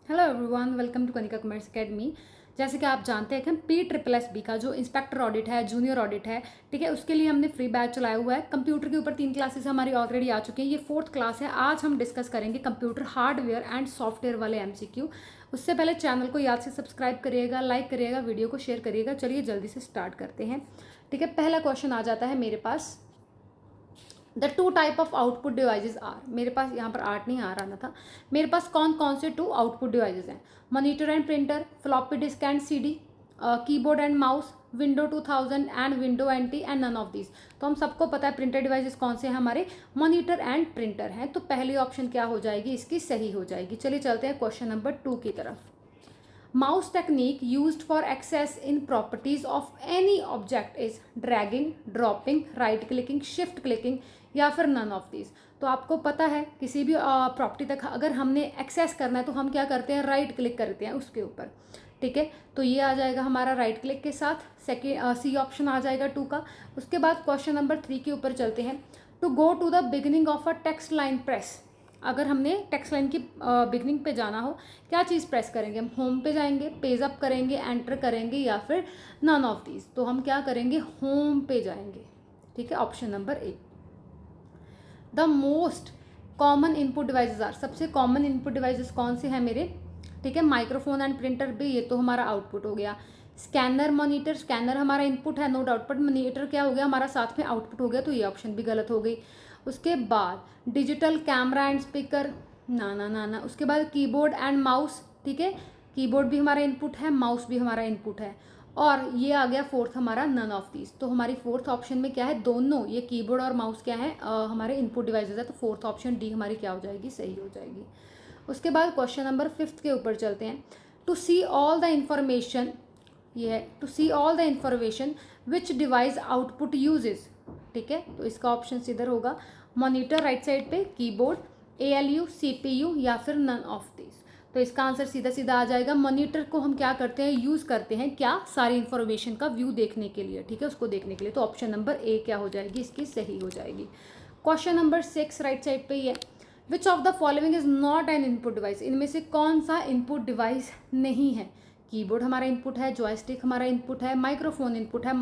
Hello everyone, welcome to Kanika commerce academy. जैसे कि आप जानते हैं कि हम PSSB का जो इंस्पेक्टर ऑडिट है, जूनियर ऑडिट है, ठीक है, उसके लिए हमने फ्री बैच चलाया हुआ है। कंप्यूटर के ऊपर 3 क्लासेस हमारी ऑलरेडी आ चुकी हैं। ये 4th क्लास है। आज हम डिस्कस करेंगे कंप्यूटर हार्डवेयर एंड सॉफ्टवेयर वाले MCQ। उससे पहले चैनल को याद से सब्सक्राइब करिएगा, लाइक करिएगा, वीडियो को शेयर करिएगा। चलिए जल्दी से स्टार्ट करते हैं। ठीक है, पहला क्वेश्चन आ जाता है मेरे पास। The two type of output devices are. मेरे पास यहाँ पर आर्ट नहीं आ रहा था। मेरे पास कौन कौन से 2 आउटपुट डिवाइसेस हैं? Monitor and printer, floppy disk and CD, keyboard and mouse, window 2000 and window NT and none of this. तो हम सबको पता है प्रिंटर डिवाइसेस कौन से हैं हमारे, मॉनिटर एंड प्रिंटर हैं। तो पहली ऑप्शन क्या हो जाएगी? इसकी सही हो जाएगी। चलिए चलते हैं क्वेश्चन नंबर 2 की तरफ। Mouse technique used for access in properties of any object is dragging, dropping, right clicking, shift clicking या फिर none of these। तो आपको पता है किसी भी प्रॉपर्टी तक अगर हमने एक्सेस करना है तो हम क्या करते हैं? राइट क्लिक करते हैं उसके ऊपर। ठीक है, तो ये आ जाएगा हमारा राइट क्लिक के साथ। सेकेंड सी ऑप्शन आ जाएगा 2 का। उसके बाद क्वेश्चन नंबर 3 के ऊपर चलते हैं। To go to the beginning of a text line press. अगर हमने टेक्स्ट लाइन की बिगनिंग पे जाना हो, क्या चीज़ प्रेस करेंगे? हम होम पे जाएंगे, पेज अप करेंगे, एंटर करेंगे या फिर नन ऑफ दीज। तो हम क्या करेंगे? होम पे जाएंगे। ठीक है, option number A. The most common input devices are. सबसे कॉमन इनपुट डिवाइसेस कौन से हैं मेरे? ठीक है, माइक्रोफोन एंड प्रिंटर भी, ये तो हमारा आउटपुट हो गया। स्कैनर, मॉनिटर, स्कैनर हमारा इनपुट है नो डाउट, बट मॉनिटर क्या हो गया? हमारा साथ में आउटपुट हो गया, तो ये ऑप्शन भी गलत हो गई। उसके बाद डिजिटल कैमरा एंड स्पीकर, ना ना ना ना। उसके बाद कीबोर्ड एंड माउस। ठीक है, कीबोर्ड भी हमारा इनपुट है, माउस भी हमारा इनपुट है। और ये आ गया 4th हमारा नन ऑफ दीज। तो हमारी 4th ऑप्शन में क्या है? दोनों, ये कीबोर्ड और माउस क्या है? हमारे इनपुट डिवाइसेस है। तो 4th ऑप्शन डी हमारी क्या हो जाएगी? सही हो जाएगी। उसके बाद क्वेश्चन नंबर 5 के ऊपर चलते हैं। To see all the information, ये है to see all the information which device output uses. ठीक है, तो इसका ऑप्शन इधर होगा। मॉनिटर राइट साइड पे, कीबोर्ड, ALU, CPU या फिर नन ऑफ दिस। तो इसका आंसर सीधा सीधा आ जाएगा। मॉनिटर को हम क्या करते हैं? यूज़ करते हैं क्या? सारी इन्फॉर्मेशन का व्यू देखने के लिए। ठीक है, उसको देखने के लिए। तो ऑप्शन नंबर ए क्या हो जाएगी? इसकी सही हो जाएगी। क्वेश्चन नंबर 6 राइट साइड पे ही है। विच of the following is not an input device. इनमें से कौन सा इनपुट डिवाइस नहीं है? कीबोर्ड हमारा इनपुट है, जॉयस्टिक हमारा इनपुट है, माइक्रोफोन इनपुट है,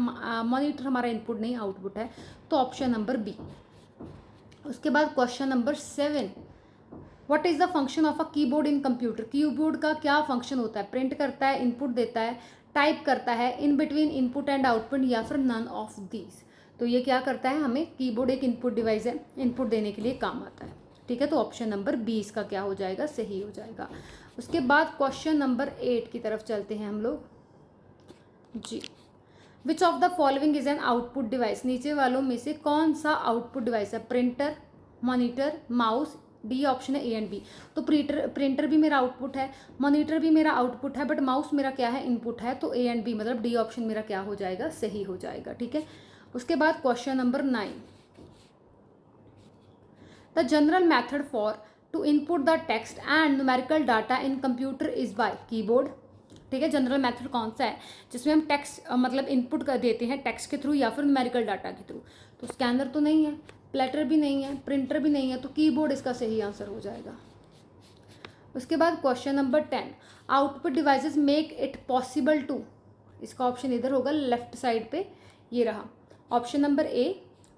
मॉनिटर हमारा इनपुट नहीं, आउटपुट है। तो ऑप्शन नंबर बी। उसके बाद question number 7। What is the function of a keyboard in computer. Keyboard का क्या फंक्शन होता है? प्रिंट करता है, इनपुट देता है, टाइप करता है, in between input and output या फिर नन ऑफ दीज। तो ये क्या करता है? हमें कीबोर्ड एक इनपुट डिवाइस है, इनपुट देने के लिए काम आता है। ठीक है, तो ऑप्शन नंबर 20 का क्या हो जाएगा? सही हो जाएगा। उसके बाद क्वेश्चन नंबर 8 की तरफ चलते हैं हम लोग जी। Which of the following is an output device. नीचे वालों में से कौन सा आउटपुट डिवाइस है? Printer, monitor, mouse, D option है ए एंड बी। तो प्रिंटर भी मेरा आउटपुट है, मॉनिटर भी मेरा आउटपुट है, बट माउस मेरा क्या है? इनपुट है। तो ए एंड बी मतलब डी ऑप्शन मेरा क्या हो जाएगा? सही हो जाएगा। ठीक है, उसके बाद question number 9। The general method for to input the text and numerical data in computer is by keyboard. ठीक है, जनरल मेथड कौन सा है जिसमें हम टेक्स्ट मतलब इनपुट कर देते हैं टेक्स्ट के थ्रू या फिर न्यूमेरिकल डाटा के थ्रू? तो स्कैनर तो नहीं है, प्लेटर भी नहीं है, प्रिंटर भी नहीं है, तो कीबोर्ड इसका सही आंसर हो जाएगा। उसके बाद question number 10। Output devices make it possible to. इसका ऑप्शन इधर होगा लेफ्ट साइड पे, ये रहा। Option number A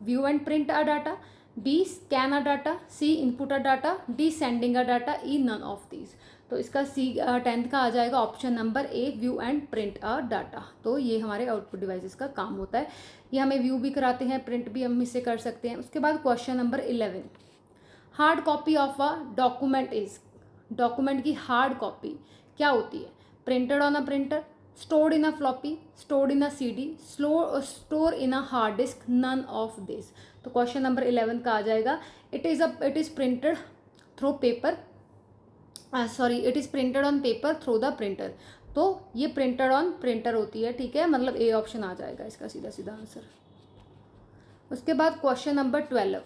view and print a data, B scan a data, C input a data, D sending a data, E none of these. तो इसका C 10th का आ जाएगा option number A view and print a data. तो ये हमारे output devices का काम होता है। ये हमें व्यू भी कराते हैं, प्रिंट भी हम इससे कर सकते हैं। उसके बाद question number 11। Hard copy of a document is. Document की हार्ड कॉपी क्या होती है? Printed on a printer, stored in a floppy, stored in a CD, store in a hard disk, none of this. तो question number 11 का आ जाएगा it is printed through paper, sorry it is printed on paper through the printer. तो ये printed on printer होती है। ठीक है, मतलब ए ऑप्शन आ जाएगा इसका सीधा सीधा आंसर। उसके बाद question number 12।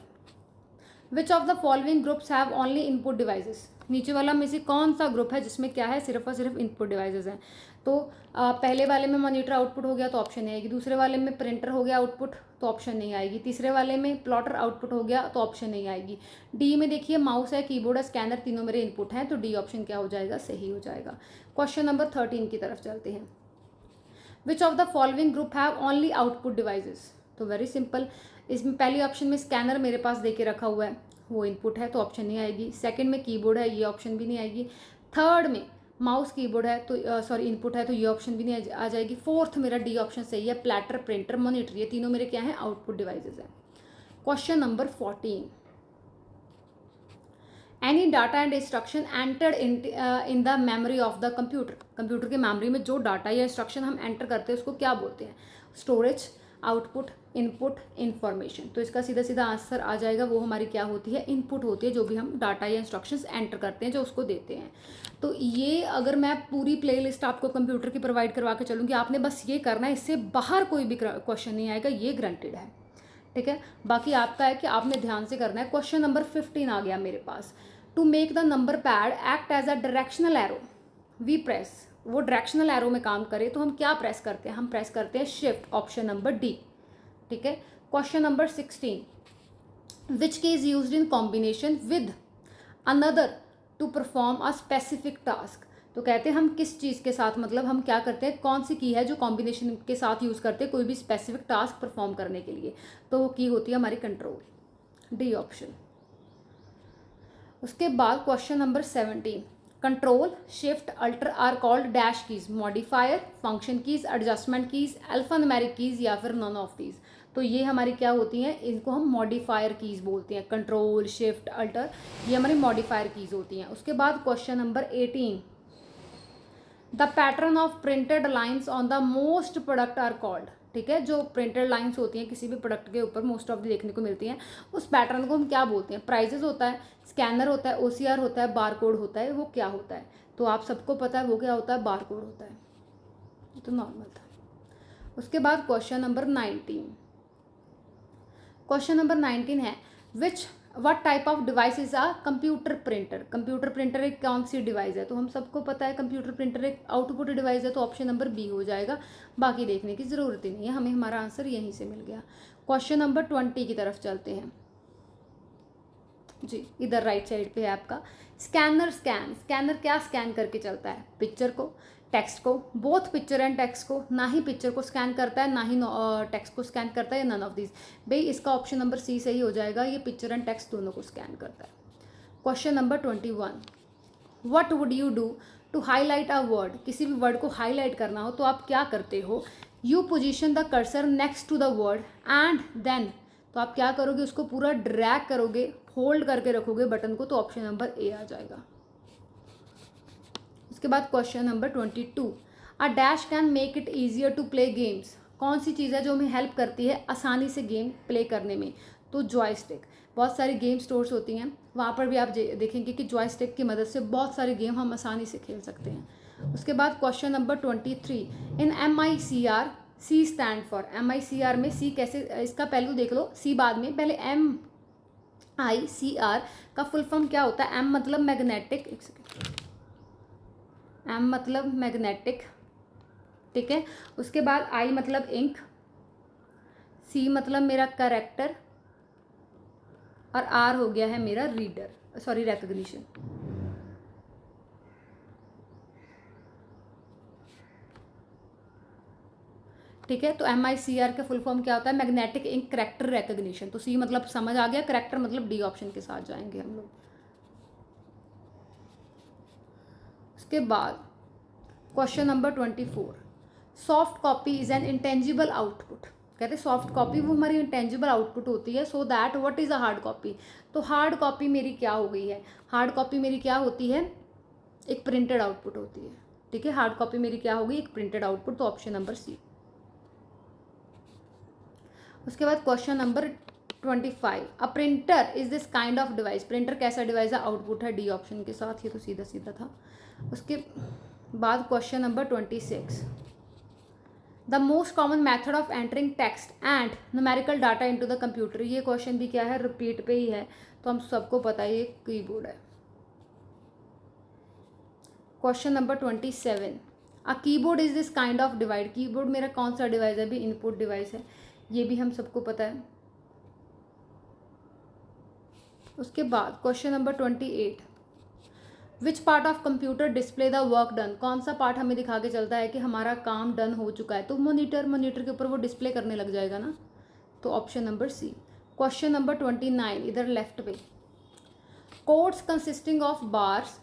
Which of the following groups have only input devices. नीचे वाला में से कौन सा ग्रुप है जिसमें क्या है, सिर्फ और सिर्फ इनपुट डिवाइसेस हैं। तो पहले वाले में मॉनिटर आउटपुट हो गया तो ऑप्शन नहीं आएगी, दूसरे वाले में प्रिंटर हो गया आउटपुट तो ऑप्शन नहीं आएगी, तीसरे वाले में प्लॉटर आउटपुट हो गया तो ऑप्शन नहीं आएगी। डी में देखिए माउस है, कीबोर्ड है, स्कैनर, तीनों मेरे इनपुट हैं, तो डी ऑप्शन क्या हो जाएगा, सही हो जाएगा। क्वेश्चन नंबर 13 की तरफ चलते हैं। विच of the following group have only output devices. तो वेरी सिंपल, इसमें पहली ऑप्शन में स्कैनर मेरे पास दे के रखा हुआ है, वो इनपुट है तो ऑप्शन नहीं आएगी। सेकंड में कीबोर्ड है, ये ऑप्शन भी नहीं आएगी। थर्ड में माउस कीबोर्ड है तो सॉरी इनपुट है तो ये ऑप्शन भी नहीं आ जाएगी। फोर्थ मेरा डी ऑप्शन सही है, प्लेटर, प्रिंटर, मॉनिटर, ये तीनों मेरे क्या हैं, आउटपुट डिवाइसेस हैं। Question number 14। Any data and instruction entered in the memory of the computer. Computer के मेमोरी में जो डाटा या इंस्ट्रक्शन हम एंटर करते हैं उसको क्या बोलते हैं, स्टोरेज, आउटपुट, इनपुट, इंफॉर्मेशन। तो इसका सीधा सीधा आंसर आ जाएगा, वो हमारी क्या होती है, इनपुट होती है, जो भी हम डाटा या इंस्ट्रक्शंस एंटर करते हैं जो उसको देते हैं। तो ये अगर मैं पूरी प्लेलिस्ट आपको कंप्यूटर की प्रोवाइड करवा के चलूँगी, आपने बस ये करना है, इससे बाहर कोई भी क्वेश्चन नहीं आएगा, ये ग्रंटेड है, ठीक है। बाकी आपका है कि आपने ध्यान से करना है। क्वेश्चन नंबर 15 आ गया मेरे पास। To make the number pad act as a directional arrow we press, वो डायरेक्शनल एरो में काम करे तो हम क्या प्रेस करते हैं, हम प्रेस करते हैं शिफ्ट, ऑप्शन नंबर डी, ठीक है। Question number 16। Which key is used in combination with another to perform a specific task. तो कहते हैं हम किस चीज़ के साथ, मतलब हम क्या करते हैं, कौन सी की है जो कॉम्बिनेशन के साथ यूज़ करते हैं कोई भी स्पेसिफिक टास्क परफॉर्म करने के लिए, तो वो की होती है हमारी कंट्रोल, डी ऑप्शन। उसके बाद question number 17। Control, shift, alter are called dash keys, modifier, function keys, adjustment keys, alphanumeric keys या फिर नॉन ऑफ दीज। तो ये हमारी क्या होती हैं, इनको हम मॉडिफायर कीज बोलते हैं। कंट्रोल, शिफ्ट, अल्टर, ये हमारी मॉडिफायर कीज होती हैं। उसके बाद question number 18। The pattern of printed lines on the most product are called, ठीक है। जो प्रिंटेड लाइन्स होती हैं किसी भी प्रोडक्ट के ऊपर मोस्ट ऑफ दी देखने को मिलती हैं, उस पैटर्न को हम क्या बोलते हैं, प्राइजेस होता है, स्कैनर होता है, ओसीआर होता है, बार कोड होता है, वो क्या होता है, तो आप सबको पता है वो क्या होता है, बार कोड होता है, तो नॉर्मल था। उसके बाद क्वेश्चन नंबर 19। क्वेश्चन नंबर 19 है which what type of device is a computer printer. Computer printer एक कौन सी डिवाइस है, तो हम सबको पता है कंप्यूटर प्रिंटर एक आउटपुट डिवाइस है, तो ऑप्शन नंबर बी हो जाएगा। बाकी देखने की ज़रूरत ही नहीं है, हमें हमारा आंसर यहीं से मिल गया। क्वेश्चन नंबर 20 की तरफ चलते हैं जी, इधर राइट साइड पे है आपका। स्कैनर, स्कैनर क्या स्कैन करके चलता है, पिक्चर को, टेक्स्ट को, बोथ पिक्चर एंड टेक्स्ट को, ना ही पिक्चर को स्कैन करता है ना ही टेक्स्ट को स्कैन करता है, नन ऑफ दिस। भाई इसका ऑप्शन नंबर सी सही हो जाएगा, ये पिक्चर एंड टेक्स्ट दोनों को स्कैन करता है। Question number 21। What would you do to highlight a word. किसी भी वर्ड को हाईलाइट करना हो तो आप क्या करते हो, you position the cursor next to the word and then, तो आप क्या करोगे, उसको पूरा ड्रैग करोगे, होल्ड करके रखोगे बटन को, तो ऑप्शन नंबर ए आ जाएगा। उसके बाद question number 22। A dash can make it easier to play games. कौन सी चीज़ है जो हमें हेल्प करती है आसानी से गेम प्ले करने में, तो जॉयस्टिक। बहुत सारी गेम स्टोर्स होती हैं, वहाँ पर भी आप देखेंगे कि जॉयस्टिक की मदद से बहुत सारे गेम हम आसानी से खेल सकते हैं। उसके बाद question number 23। In MICR C stand for. MICR में सी कैसे, इसका पहलू देख लो, सी बाद में, पहले MICR का फुल फॉर्म क्या होता है। M मतलब मैग्नेटिक, एक सेकेंड, M मतलब मैग्नेटिक, ठीक है। उसके बाद I मतलब इंक, C मतलब मेरा करेक्टर, और R हो गया है मेरा रीडर, सॉरी रिकग्निशन। ठीक है, तो MICR का फुल फॉर्म क्या होता है, मैग्नेटिक इंक करेक्टर रिकग्निशन। तो C मतलब समझ आ गया, करेक्टर मतलब डी ऑप्शन के साथ जाएंगे हम लोग। उसके बाद question number 24। Soft copy is an intangible output. कहते हैं सॉफ्ट कॉपी वो हमारी इंटेंजिबल आउटपुट होती है, so that what is a hard copy. तो हार्ड कॉपी मेरी क्या हो गई है, हार्ड कॉपी मेरी क्या होती है, एक प्रिंटेड आउटपुट होती है, ठीक है। हार्ड कॉपी मेरी क्या होगी, एक प्रिंटेड आउटपुट, तो ऑप्शन नंबर सी। उसके बाद question number 25। A printer is this kind of device. Printer कैसा डिवाइस है, आउटपुट है, डी ऑप्शन के साथ, ये तो सीधा सीधा था। उसके बाद question number 26। The most common method of entering text and numerical data into the computer. ये क्वेश्चन भी क्या है, रिपीट पे ही है, तो हम सबको पता है ये कीबोर्ड है। Question number 27, a keyboard is this kind of device. Keyboard मेरा कौन सा डिवाइस है? भी इनपुट डिवाइस है, ये भी हम सबको पता है। उसके बाद question number 28, which part of computer display the work done. कौन सा पार्ट हमें दिखा के चलता है कि हमारा काम डन हो चुका है? तो मोनीटर, मोनीटर के ऊपर वो डिस्प्ले करने लग जाएगा ना, तो option number C. Question number 29, इधर लेफ्ट पे, कोड्स कंसिस्टिंग ऑफ बार्स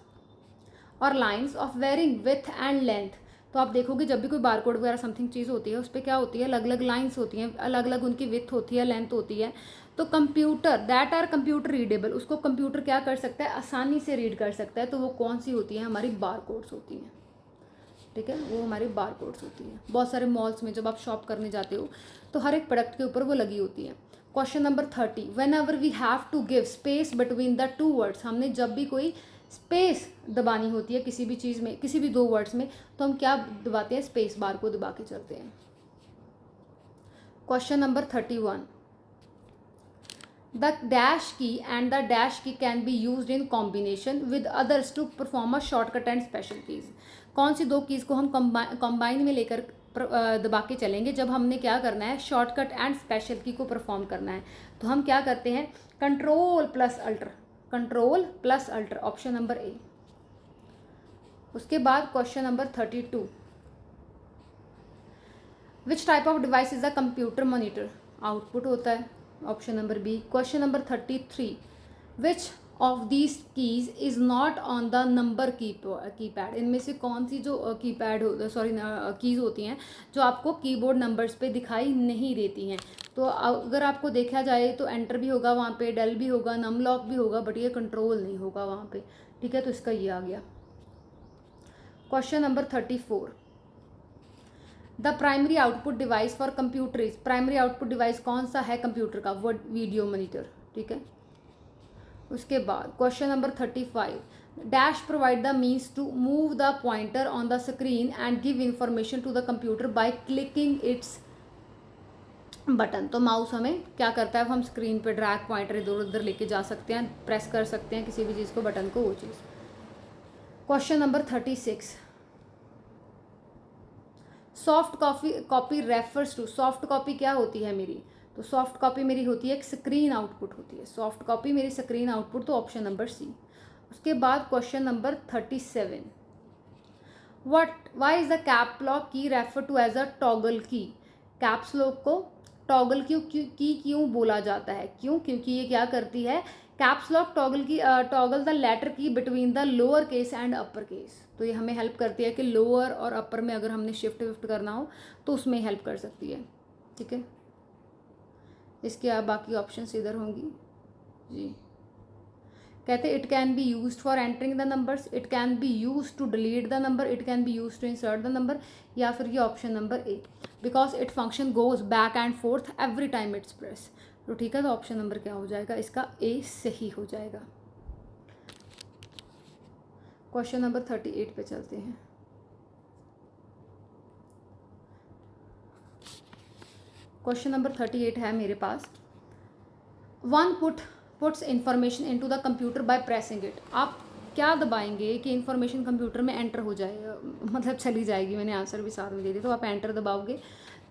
और lines of varying with and length. तो आप देखोगे जब भी कोई बार कोड वगैरह समथिंग चीज़ होती है, उस पर क्या होती है, अलग अलग लाइन्स होती हैं, अलग अलग उनकी विथ होती है, लेंथ होती है। तो computer that are computer readable, उसको कंप्यूटर क्या कर सकता है, आसानी से रीड कर सकता है। तो वो कौन सी होती है? हमारी बार कोड्स होती हैं, ठीक है, वो हमारी बार कोड्स होती हैं। बहुत सारे मॉल्स में जब आप शॉप करने जाते हो तो हर एक प्रोडक्ट के ऊपर वो लगी होती है। Question number 30, whenever we have to give space between the two words. हमने जब भी कोई स्पेस दबानी होती है किसी भी चीज़ में, किसी भी दो वर्ड्स में, तो हम क्या दबाते हैं? स्पेस बार को दबा के चलते हैं। Question number 31, the dash key and the dash key can be use in combination with others to perform a shortcut and special keys. कौन सी दो कीज़ को हम कंबाइन में लेकर दबा के चलेंगे जब हमने क्या करना है? शॉर्टकट एंड स्पेशल की को परफॉर्म करना है। तो हम क्या करते हैं? Control plus alter, control plus alter, option number A. उसके बाद question number 32, which type of device is the computer monitor. Output होता है, option number B. Question number 33, which of these keys is not on the number keypad. इनमें से कौन सी जो keypad keys होती हैं जो आपको कीबोर्ड नंबर्स पे दिखाई नहीं देती हैं। तो अगर आपको देखा जाए तो एंटर भी होगा वहाँ पे, डेल भी होगा, नम लॉक भी होगा, बट ये कंट्रोल नहीं होगा वहाँ पे, ठीक है। तो इसका ये आ गया। Question number 34, the primary output device for computer is. Primary output device कौन सा है कंप्यूटर का? वो वीडियो मॉनिटर, ठीक है। उसके बाद question number 35, dash provide the means to move the pointer on the screen and give information to the computer by clicking its button. तो माउस हमें क्या करता है? हम स्क्रीन पे ड्रैग पॉइंटर इधर उधर लेके जा सकते हैं, प्रेस कर सकते हैं किसी भी चीज़ को, बटन को, वो चीज़। Question number 36, soft copy refers to. Soft copy क्या होती है मेरी? तो सॉफ्ट कॉपी मेरी होती है एक स्क्रीन आउटपुट होती है, सॉफ्ट कॉपी मेरी स्क्रीन आउटपुट, तो ऑप्शन नंबर सी। उसके बाद question number 37, why is the cap lock key refer to as a toggle key. Caps lock को टॉगल की क्यों बोला जाता है? क्यों? क्योंकि ये क्या करती है? Caps lock toggle the letter key between the lower case and upper case. तो ये हमें हेल्प करती है कि लोअर और अपर में अगर हमने शिफ्ट विफ्ट करना हो तो उसमें हेल्प कर सकती है, ठीक है। इसके बाकी ऑप्शंस इधर होंगी जी। कहते it can be use for entering the numbers, it can be use to delete the number, it can be use to insert the number, या फिर ये option number A, because it function goes back and forth every time it's press. तो ठीक है, तो option number क्या हो जाएगा? इसका ए सही हो जाएगा। क्वेश्चन नंबर 38 पे चलते हैं। क्वेश्चन नंबर 38 है मेरे पास, one puts information into the computer by pressing it. आप क्या दबाएंगे कि इंफॉर्मेशन कंप्यूटर में एंटर हो जाए, मतलब चली जाएगी। मैंने आंसर भी साथ में दे दिया, तो आप एंटर दबाओगे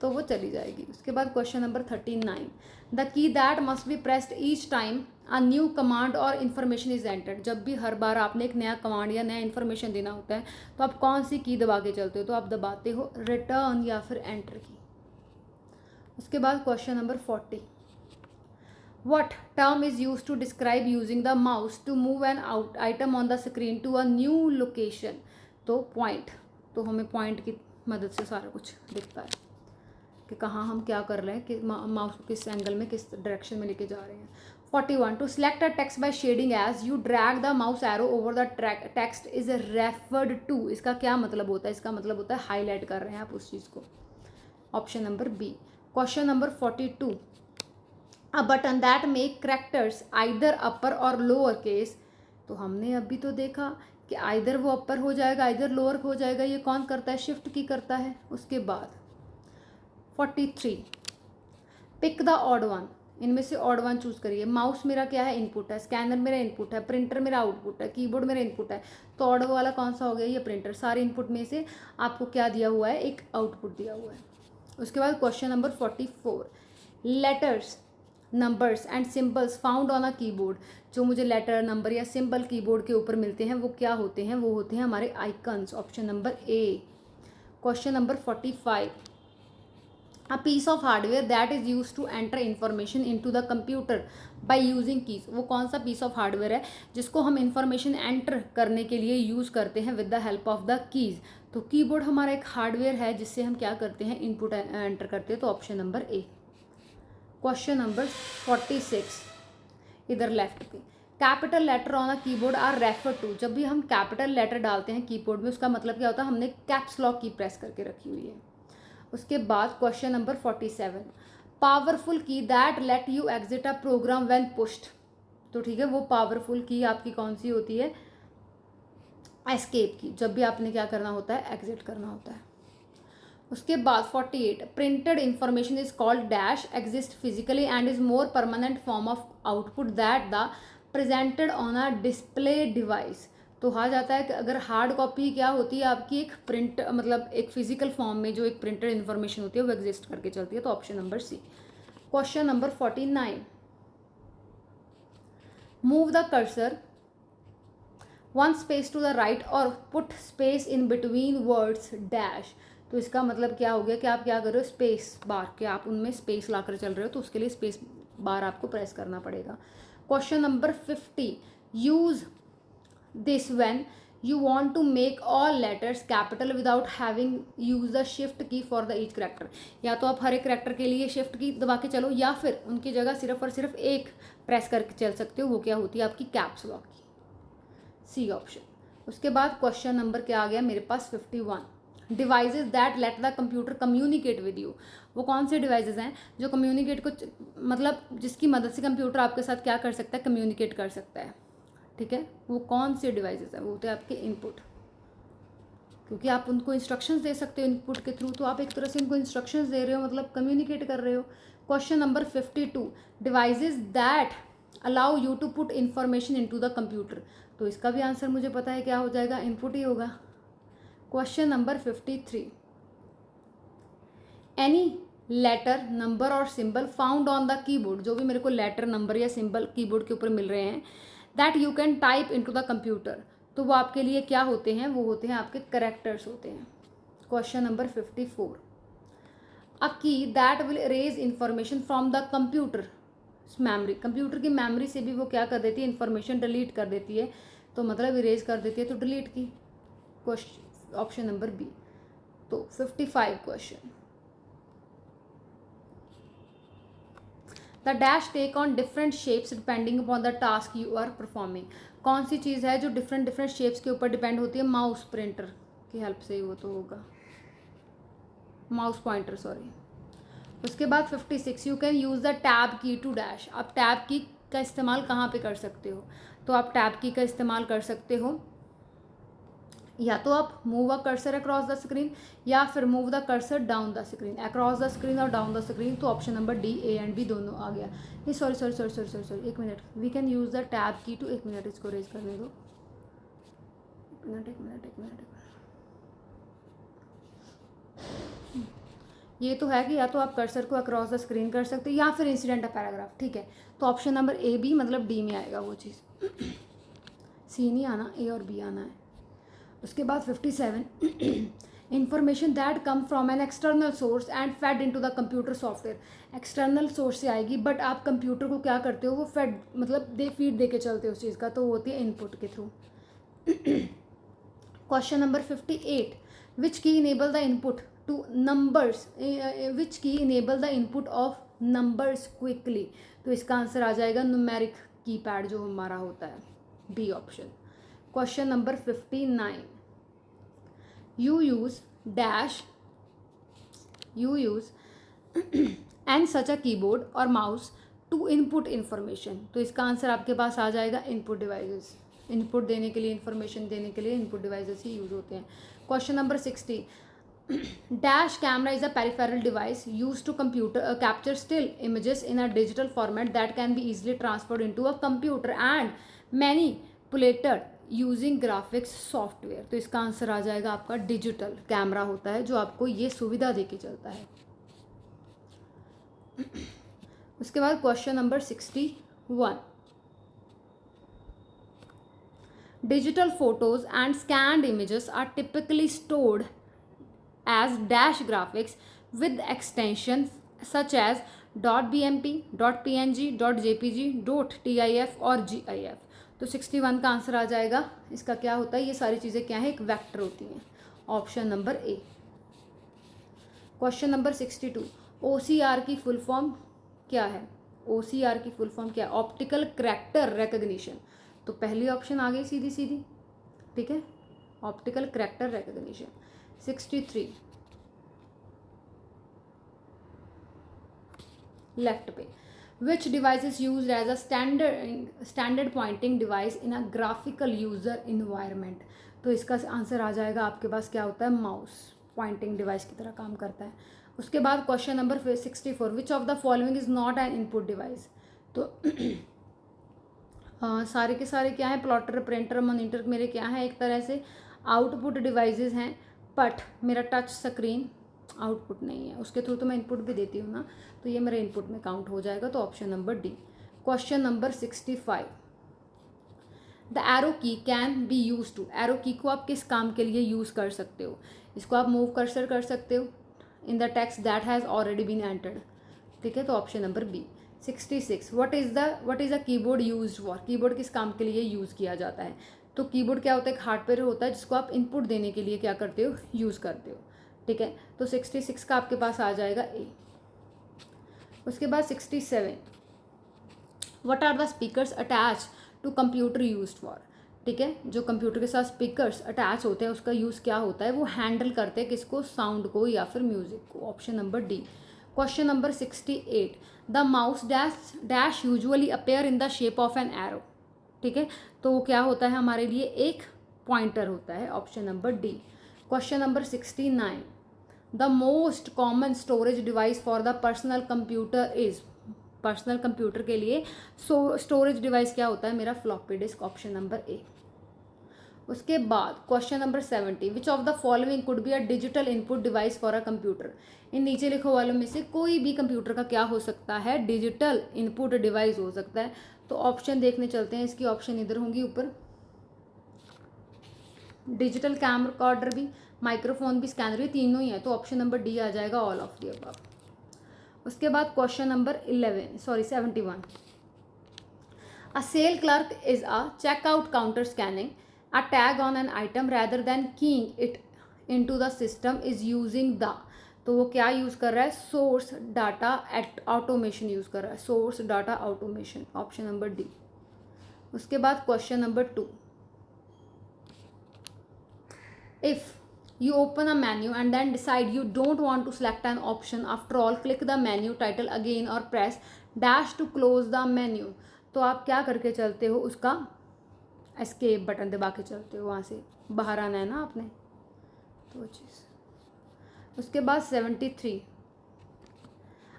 तो वो चली जाएगी। उसके बाद question number 39, the key that must be pressed each time a new command और इन्फॉर्मेशन इज एंटर्ड। जब भी हर बार आपने एक नया कमांड या नया इन्फॉर्मेशन देना होता है तो आप कौन सी की दबा के चलते हो? तो आप दबाते हो रिटर्न या फिर एंटर की। उसके बाद question number 40, what term is used to describe using the mouse to move an item on the screen to a new location। तो पॉइंट, तो हमें पॉइंट की मदद से सारा कुछ दिखता है कि कहाँ हम क्या कर रहे हैं, कि माउस को किस एंगल में, किस डायरेक्शन में लेके जा रहे हैं। 41, to select a text by shading as you drag the mouse arrow over the text is referred to. इसका क्या मतलब होता है? इसका मतलब होता है हाईलाइट कर रहे हैं आप उस चीज़ को, option number B. Question number 42, a button that make characters either upper or lower case. तो हमने अभी तो देखा कि आइदर वो अपर हो जाएगा, आइदर लोअर हो जाएगा। ये कौन करता है? शिफ्ट की करता है। उसके बाद 43, पिक द ऑड वन। इनमें से ऑड वन चूज़ करिए। माउस मेरा क्या है, इनपुट है, स्कैनर मेरा इनपुट है, प्रिंटर मेरा आउटपुट है, कीबोर्ड मेरा इनपुट है, तो ऑड वाला कौन सा हो गया, ये प्रिंटर। सारे इनपुट में से आपको क्या दिया हुआ है, एक आउटपुट दिया हुआ है। उसके बाद question number 44, letters numbers and symbols found on a keyboard. जो मुझे लेटर, नंबर या सिंबल कीबोर्ड के ऊपर मिलते हैं वो क्या होते हैं, वो होते हैं हमारे icons. Option number A. Question number 45, a piece of hardware that is used to enter information into the computer by using keys। वो कौन सा piece of hardware है जिसको हम information enter करने के लिए यूज़ करते हैं with the help of the keys। तो कीबोर्ड हमारा एक हार्डवेयर है जिससे हम क्या करते हैं, इनपुट एंटर करते हैं। तो option number A. Question number 46 इधर लेफ्ट पे, capital letter on a keyboard are refer to. जब भी हम कैपिटल लेटर डालते हैं कीबोर्ड में, उसका मतलब क्या होता है, हमने कैप्स लॉक की प्रेस करके रखी हुई है। उसके बाद question number 47, powerful key that let you exit a program when pushed. तो ठीक है, वो पावरफुल की आपकी कौन सी होती है, एस्केप की, जब भी आपने क्या करना होता है, एग्जिट करना होता है। उसके बाद 48, printed information is called dash exist physically and is more permanent form of output that the presented on a display device. तो कहा जाता है कि अगर हार्ड कॉपी क्या होती है आपकी, एक प्रिंट मतलब एक फिजिकल फॉर्म में जो एक प्रिंटेड इन्फॉर्मेशन होती है वो एग्जिस्ट करके चलती है। तो option number C. Question number 49, move the cursor one space to the right or put space in between words dash. तो इसका मतलब क्या हो गया कि आप क्या कर रहे हो, स्पेस बार के आप उनमें स्पेस लाकर चल रहे हो, तो उसके लिए स्पेस बार आपको प्रेस करना पड़ेगा। Question number 50, use this when you want to make all letters capital without having use the shift key for the each character। या तो आप हर एक करेक्टर के लिए शिफ्ट की दबा के चलो, या फिर उनकी जगह सिर्फ और सिर्फ एक प्रेस करके चल सकते हो, वो क्या होती है आपकी कैप्स लॉक की, सी ऑप्शन। उसके बाद क्वेश्चन नंबर क्या आ गया मेरे पास 51, devices that let the computer communicate with you. वो कौन से डिवाइसेस हैं जो कम्युनिकेट को मतलब जिसकी मदद से कंप्यूटर आपके साथ क्या कर सकता है, कम्युनिकेट कर सकता है। ठीक है, वो कौन से डिवाइसेस हैं, वो होते हैं आपके इनपुट, क्योंकि आप उनको इंस्ट्रक्शंस दे सकते हो इनपुट के थ्रू, तो आप एक तरह से उनको इंस्ट्रक्शंस दे रहे हो, मतलब कम्युनिकेट कर रहे हो। Question number 52, devices that allow you to put information into the computer. तो इसका भी आंसर मुझे पता है क्या हो जाएगा, इनपुट ही होगा। Question number 53, any letter number or symbol found on the keyboard. जो भी मेरे को लेटर नंबर या सिंबल कीबोर्ड के ऊपर मिल रहे हैं, that you can type into the computer, तो वो आपके लिए क्या होते हैं, वो होते हैं आपके करेक्टर्स होते हैं। Question number 54, a key that will erase information from the computer memory. Computer की मेमोरी से भी वो क्या कर देती है, इंफॉर्मेशन डिलीट कर देती है, तो मतलब इरेज कर देती है, तो delete key. Question option number B. तो 55 question, the dash take on different shapes depending upon the task you are performing. कौन सी चीज़ है जो डिफरेंट डिफरेंट शेप्स के ऊपर डिपेंड होती है, माउस प्रिंटर की हेल्प से ही वो तो होगा, माउस पॉइंटर सॉरी। उसके बाद 56, you can use the tab key to dash. आप टैब की का इस्तेमाल कहाँ पे कर सकते हो, तो आप टैब की का इस्तेमाल कर सकते हो या तो आप move a cursor across the screen, या फिर move the cursor down the screen, across the screen और डाउन द स्क्रीन। तो option number D, A and B दोनों आ गया। नहीं sorry sorry sorry sorry sorry sorry, एक minute, we can use the tab key to, एक minute इसको raise करने दो, एक मिनट एक मिनट एक मिनट। ये तो है कि या तो आप कर्सर को अक्रॉस द स्क्रीन कर सकते हो या फिर इंसिडेंट अ पैराग्राफ। ठीक है, तो ऑप्शन नंबर ए बी मतलब डी में आएगा वो चीज़, सी नहीं आना, ए और बी आना है। उसके बाद 57, information that come from an external source and fade into the computer software. External source से आएगी बट आप कंप्यूटर को क्या करते हो, वो फेड मतलब फीड दे के चलते हो उस चीज़ का, तो होती है इनपुट के through. Question number 58, which key enable the input to numbers, which key enable the input of numbers quickly. तो इसका आंसर आ जाएगा न्यूमेरिक कीपैड जो हमारा होता है, B option. Question number 59, you use and such a keyboard or mouse to input information। तो इसका answer आपके पास आ जाएगा इनपुट डिवाइसेस। इनपुट देने के लिए, इंफॉर्मेशन देने के लिए इनपुट डिवाइसेस ही यूज होते हैं। Question number 60, dash camera is a peripheral device use to computer capture still images in a digital format that can be easily transferred into a computer and manipulated using graphics software. तो इसका answer आ जाएगा आपका digital camera होता है जो आपको ये सुविधा देके चलता है। उसके बाद question number 61, digital photos and scanned images are typically stored as dash graphics with extensions such as .bmp, .png, .jpg, .tif और gif। तो 61 का आंसर आ जाएगा। इसका क्या होता है, ये सारी चीज़ें क्या है, एक वेक्टर होती हैं। Option number A. Question number 62, OCR की फुल फॉर्म क्या है? OCR की फुल फॉर्म क्या है? Optical character recognition. तो पहली ऑप्शन आ गई सीधी सीधी, ठीक है, ऑप्टिकल करैक्टर रिकग्निशन। 63 लेफ्ट पे, which device is use as a standard pointing device in a graphical user environment. तो इसका आंसर आ जाएगा आपके पास क्या होता है, माउस पॉइंटिंग डिवाइस की तरह काम करता है। उसके बाद question number 64, which of the following is not an input device. तो सारे के सारे क्या है, प्लॉटर, प्रिंटर, मॉनिटर मेरे क्या है, एक तरह से आउटपुट डिवाइसेस हैं, बट मेरा टच स्क्रीन आउटपुट नहीं है, उसके थ्रू तो मैं इनपुट भी देती हूँ ना, तो ये मेरे इनपुट में काउंट हो जाएगा। तो option number D. Question number 65, the arrow key can be use to. Arrow key को आप किस काम के लिए यूज़ कर सकते हो? इसको आप मूव कर्सर कर सकते हो in the text that has already been entered, ठीक है, तो option number B. 66, what is a keyboard used for. Keyboard किस काम के लिए यूज़ किया जाता है? तो कीबोर्ड क्या होता है, एक हार्डवेयर होता है जिसको आप इनपुट देने के लिए क्या करते हो, यूज़ करते हो, ठीक है। तो 66 का आपके पास आ जाएगा ए। उसके बाद 67, what are the speakers attach to computer used for. ठीक है, जो कंप्यूटर के साथ स्पीकर्स अटैच होते हैं उसका यूज़ क्या होता है, वो हैंडल करते हैं किसको, साउंड को या फिर म्यूजिक को। Option number D. Question number 68, the mouse dash usually appear in the shape of an arrow. ठीक है, तो वो क्या होता है हमारे लिए, एक पॉइंटर होता है। Option number D. Question number 69, the most common storage device for the personal computer is. Personal computer के लिए स्टोरेज डिवाइस क्या होता है मेरा, floppy disk. Option number A. उसके बाद question number 70, which of the following could be a digital input device for a computer. इन नीचे लिखो वालों में से कोई भी कंप्यूटर का क्या हो सकता है, डिजिटल इनपुट डिवाइस हो सकता है। तो ऑप्शन देखने चलते हैं, इसकी ऑप्शन इधर होंगी ऊपर। डिजिटल कैमरा रिकॉर्डर भी, माइक्रोफोन भी, स्कैनर भी, तीनों ही है। तो ऑप्शन नंबर डी आ जाएगा, ऑल ऑफ द अबव। उसके बाद question number 71, a sale clerk is a checkout counter scanning a tag on an item rather than keying it into the system is using the। तो वो क्या use कर रहा है, source data automation use कर रहा है, source data automation. Option number D. उसके बाद question number 2, if you open a menu and then decide you don't want to select an option, after all click the menu title again or press dash to close the menu। तो आप क्या करके चलते हो, उसका escape button दबा के चलते हो, वहाँ से बाहर आना है ना आपने, तो वो चीज़। उसके बाद 73,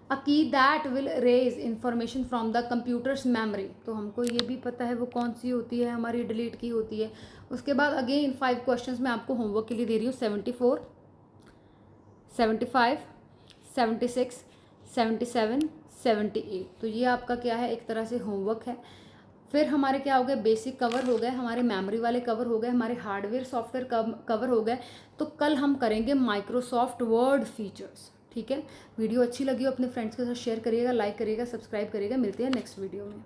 a key that will raise information from the computer's memory. तो हमको ये भी पता है वो कौन सी होती है, हमारी डिलीट की होती है। उसके बाद अगेन 5 क्वेश्चंस मैं आपको होमवर्क के लिए दे रही हूँ। 74, 75, 76, 77, 78। तो ये आपका क्या है, एक तरह से होमवर्क है। फिर हमारे क्या हो गए, बेसिक कवर हो गए, हमारे मेमोरी वाले कवर हो गए, हमारे हार्डवेयर सॉफ्टवेयर कवर हो गए। तो कल हम करेंगे माइक्रोसॉफ्ट वर्ड फीचर्स। ठीक है, वीडियो अच्छी लगी हो अपने फ्रेंड्स के साथ शेयर करिएगा, लाइक करिएगा, सब्सक्राइब करिएगा। मिलते हैं नेक्स्ट वीडियो में।